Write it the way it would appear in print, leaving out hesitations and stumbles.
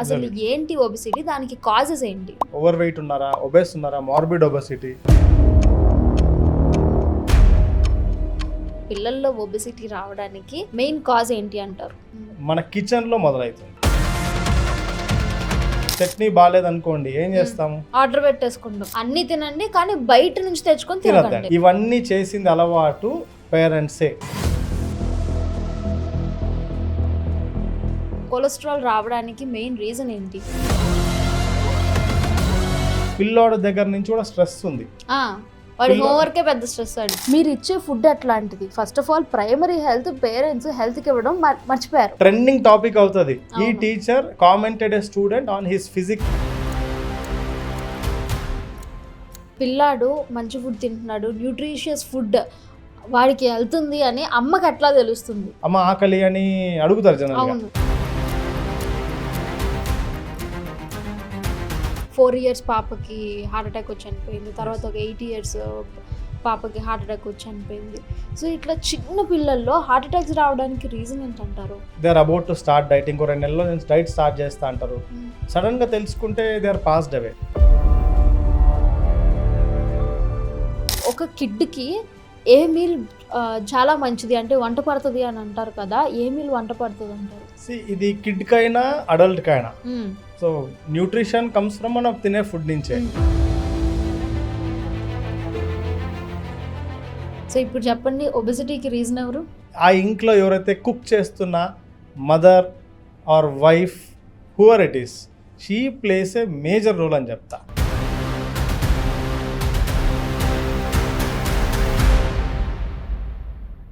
అసలు ఏంటి ఒబెసిటీ, దానికి కాజెస్ ఏంటి? ఓవర్ వెయిట్ ఉన్నారా, ఒబెస్ ఉన్నారా, మార్బిడ్ ఒబెసిటీ? పిల్లల్లో ఒబెసిటీ రావడానికి మెయిన్ కాజ్ ఏంటి అంటారు? మన కిచెన్ లో మొదలవుతుంది. చట్నీ బాగాలేదనుకోండి, ఏం చేస్తాము? ఆర్డర్ పెట్టేసుకుంటాం. అన్ని తినండి కానీ బయట నుంచి తెచ్చుకొని తినకండి. ఇవన్నీ చేసింది అలవాటు పేరెంట్సే. కొలెస్ట్రాల్ రావడానికి మెయిన్ రీజన్ ఏంటి? పిల్లోడు దగ్గర నుంచి కూడా స్ట్రెస్ ఉంది. వాడి హోంవర్కే పెద్ద స్ట్రెస్ అండి. మీరు ఇచ్చే ఫుడ్ అట్లాంటిది. First of all primary health parents హెల్త్కి ఇవ్వడం మర్చిపోయారు. ట్రెండింగ్ టాపిక్ అవుతుంది. ఈ teacher commented A student on his physics. పిల్లాడు మంచి ఫుడ్ తింటున్నాడు, న్యూట్రిషియస్ ఫుడ్ వాడికి వెళ్తుంది అని అమ్మకి ఎట్లా తెలుస్తుంది? అమ్మ ఆకలి అని అడుగుతారు జనాలు. అవును. 4 years పాపకి హార్ట్ అటాక్ వచ్చి చనిపోయింది. తర్వాత ఒక 8 years పాపకి హార్ట్ అటాక్ వచ్చి చనిపోయింది. సో ఇట్లా చిన్న పిల్లల్లో హార్ట్ అటాక్స్ రావడానికి రీజన్ ఏంటంటారు? They are about to start dieting. 2 నెలల్లో నేను డైట్ స్టార్ట్ చేస్తా అంటారు. సడన్ గా తెలుసుకుంటే దే ఆర్ పాస్డ్ అవే. ఒక కిడ్కి ఏ మీల్ చాలా మంచిది అంటే వంట పడుతుంది అని అంటారు కదా, ఏ మీల్ వంట పడుతుంది అంటారు? ఇది కిడ్ కైనా అడల్ట్ కైనా. సో న్యూట్రిషన్ కమ్స్ ఫ్రమ్ మనం తినే ఫుడ్ నుంచే. సో ఇప్పుడు చెప్పండి, ఒబెసిటీకి రీజన్ ఎవరు? ఆ ఇంట్లో ఎవరైతే కుక్ చేస్తున్న mother or wife, whoever it is, she plays a major role అని చెప్తా.